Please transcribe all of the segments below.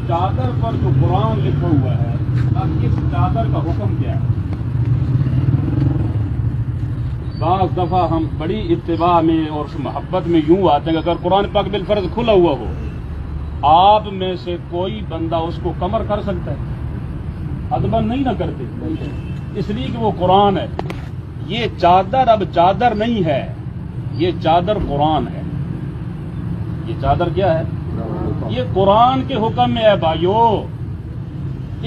चादर पर जो कुरान लिखा हुआ है, अब इस चादर का हुक्म क्या है? बाज़ दफ़ा हम बड़ी इत्तिबा में और मोहब्बत में यूं आते हैं कि अगर कुरान पाक बिलफर्ज खुला हुआ हो, आप में से कोई बंदा उसको कमर कर सकता है? अदबन नहीं ना करते, इसलिए कि वो कुरान है। ये चादर अब चादर नहीं है, ये चादर कुरान है। ये चादर क्या है? ये कुरान के हुक्म में है भाइयों।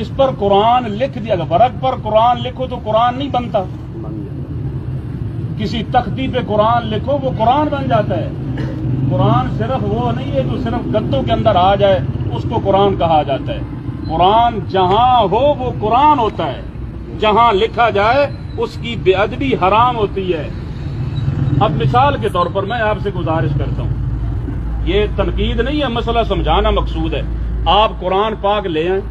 इस पर कुरान लिख दिया गया। वर्क पर कुरान लिखो तो कुरान नहीं बनता। किसी तख्ती पे कुरान लिखो वो कुरान बन जाता है। कुरान सिर्फ वो नहीं है जो सिर्फ गद्दों के अंदर आ जाए उसको कुरान कहा जाता है। कुरान जहां हो वो कुरान होता है, जहां लिखा जाए उसकी बेअदबी हराम होती है। अब मिसाल के तौर पर मैं आपसे गुजारिश करता हूं, ये तनकीद नहीं है, मसला समझाना मकसूद है। आप कुरान पाक ले आए,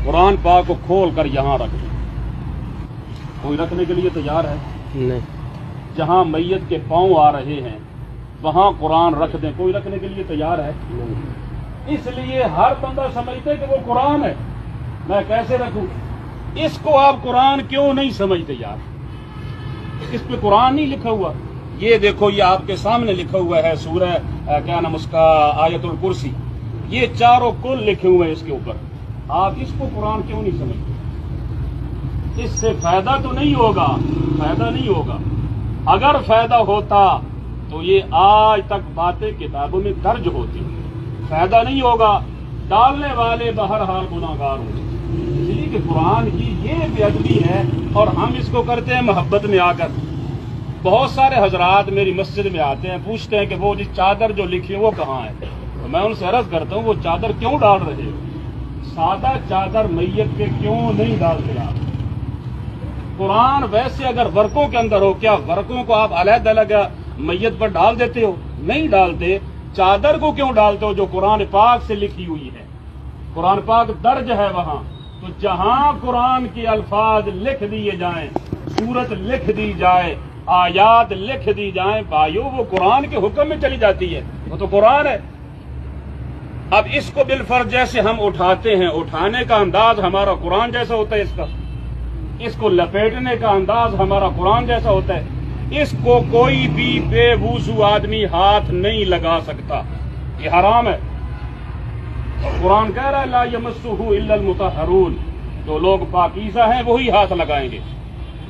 कुरान पाक को खोल कर यहां रख दें। कोई रखने के लिए तैयार है? नहीं। जहां मैयत के पांव आ रहे हैं वहां कुरान रख दें। कोई रखने के लिए तैयार है? नहीं। इसलिए हर बंदा समझते कि वो कुरान है, मैं कैसे रखूं? इसको आप कुरान क्यों नहीं समझते यार? इस पे कुरान नहीं लिखा हुआ। ये देखो, ये आपके सामने लिखा हुआ है सूरह क्या नाम उसका, आयतुल कुर्सी। ये चारों कुल लिखे हुए हैं इसके ऊपर। आप इसको कुरान क्यों नहीं समझते? इससे फायदा तो नहीं होगा, फायदा नहीं होगा। अगर फायदा होता तो ये आज तक बातें किताबों में दर्ज होती। फायदा नहीं होगा, डालने वाले बहरहाल गुनाहगार होंगे। इसलिए कि कुरान की ये बेअदबी है और हम इसको करते हैं मोहब्बत में आकर। बहुत सारे हजरात मेरी मस्जिद में आते हैं, पूछते हैं कि वो जी चादर जो लिखी है वो कहाँ है। तो मैं उनसे अर्ज करता हूँ, वो चादर क्यों डाल रहे हो? सादा चादर मैयत पे क्यों नहीं डालते आप? कुरान वैसे अगर वर्कों के अंदर हो, क्या वर्कों को आप अलग-अलग मैयत पर डाल देते हो? नहीं डालते। चादर को क्यों डालते हो जो कुरान पाक से लिखी हुई है? कुरान पाक दर्ज है वहां। तो जहां कुरान के अल्फाज लिख दिए जाएं, सूरत लिख दी जाए, आयात लिख दी जाएं, भाइयों वो कुरान के हुक्म में चली जाती है, वो तो कुरान है। अब इसको बिलफर्ज जैसे हम उठाते हैं, उठाने का अंदाज हमारा कुरान जैसा होता है इसको लपेटने का अंदाज हमारा कुरान जैसा होता है। इसको कोई भी बेवुजू आदमी हाथ नहीं लगा सकता, ये हराम है। कुरान कह रहा है ला यमस्सुहु इल्लल मुतहहरून, जो लोग पाकीज़ा हैं वही हाथ लगाएंगे।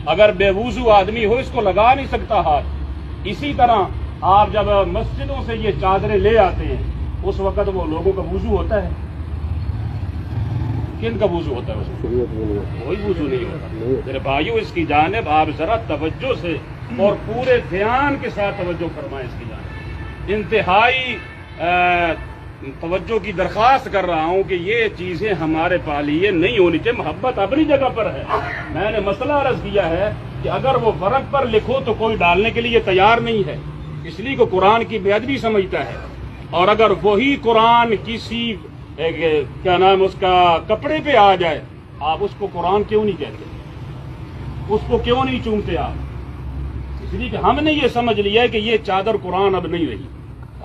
अगर बेवुजू आदमी हो इसको लगा नहीं सकता हाथ। इसी तरह आप जब मस्जिदों से ये चादरें ले आते हैं उस वक्त वो लोगों का वुजू होता है। किन का वुजू होता है? कोई वुजू नहीं होता। मेरे भाइयों, इसकी जानिब आप जरा तवज्जो से और पूरे ध्यान के साथ तवज्जो फरमाएं। इसकी जानिब इंतहाई तवज्जो की दरख्वास्त कर रहा हूं कि ये चीजें हमारे पालिए नहीं होनी चाहिए। मोहब्बत अपनी जगह पर है। मैंने मसला अर्ज किया है कि अगर वो वर्क पर लिखो तो कोई डालने के लिए तैयार नहीं है, इसलिए को कुरान की बेअदबी समझता है। और अगर वही कुरान किसी क्या नाम उसका कपड़े पे आ जाए, आप उसको कुरान क्यों नहीं कहते? उसको क्यों नहीं चूमते आप? इसलिए कि हमने ये समझ लिया है कि ये चादर कुरान अब नहीं रही।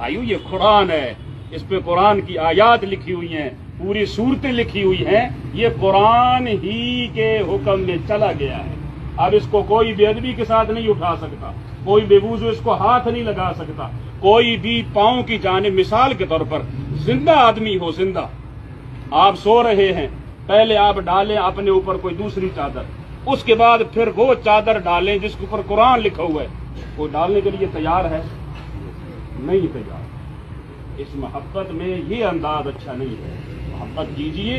आयु ये कुरान है, इस पे कुरान की आयात लिखी हुई हैं, पूरी सूरतें लिखी हुई हैं। ये कुरान ही के हुक्म में चला गया है। अब इसको कोई बेअदबी के साथ नहीं उठा सकता, कोई बेवुजू इसको हाथ नहीं लगा सकता। कोई भी पांव की जानिब, मिसाल के तौर पर जिंदा आदमी हो, जिंदा आप सो रहे हैं, पहले आप डालें अपने ऊपर कोई दूसरी चादर, उसके बाद फिर वो चादर डालें जिसके ऊपर कुरान लिखा हुआ है। वो डालने के लिए तैयार है? नहीं तैयार। इस मोहब्बत में ये अंदाज अच्छा नहीं है। मोहब्बत कीजिए,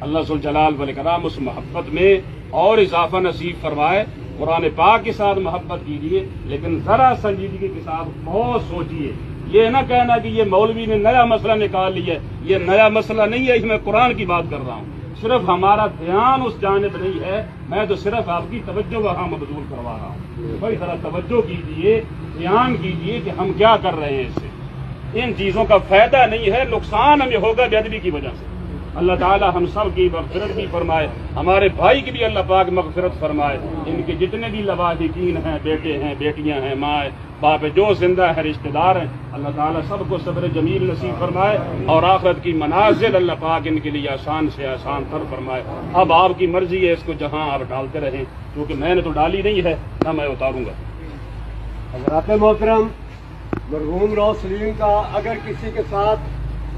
अल्लाह जुल जलाल वल इकराम उस मोहब्बत में और इजाफा नसीब फरमाए। कुरान पाक के साथ मोहब्बत कीजिए, लेकिन जरा संजीदगी के साथ बहुत सोचिए। ये ना कहना कि ये मौलवी ने नया मसला निकाल लिया, ये नया मसला नहीं है, मैं कुरान की बात कर रहा हूँ। सिर्फ हमारा ध्यान उस जानिब नहीं है, मैं तो सिर्फ आपकी तवज्जो वहां मबजूल करवा रहा हूँ। भाई जरा तवज्जो कीजिए, ध्यान कीजिए कि हम क्या कर रहे हैं। इससे इन चीजों का फायदा नहीं है, नुकसान हमें होगा बेअदबी की वजह से। اللہ تعالی ہم سب کی مغفرت بھی فرمائے، ہمارے بھائی کی بھی اللہ پاک مغفرت فرمائے، ان کے جتنے بھی لواحقین ہیں، بیٹے ہیں، بیٹیاں ہیں، ماں باپ جو زندہ ہیں، رشتہ دار ہیں، اللہ تعالیٰ سب کو صبر جمیل نصیب فرمائے اور آخرت کی منازل اللہ پاک ان کے لیے آسان سے آسان تر فرمائے۔ اب آپ کی مرضی ہے، اس کو جہاں آپ ڈالتے رہیں، کیونکہ میں نے تو ڈالی نہیں ہے، نہ میں اتاروں گا۔ حضرات محترم، مرحوم روح سلیم کا اگر کسی کے ساتھ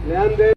لین دین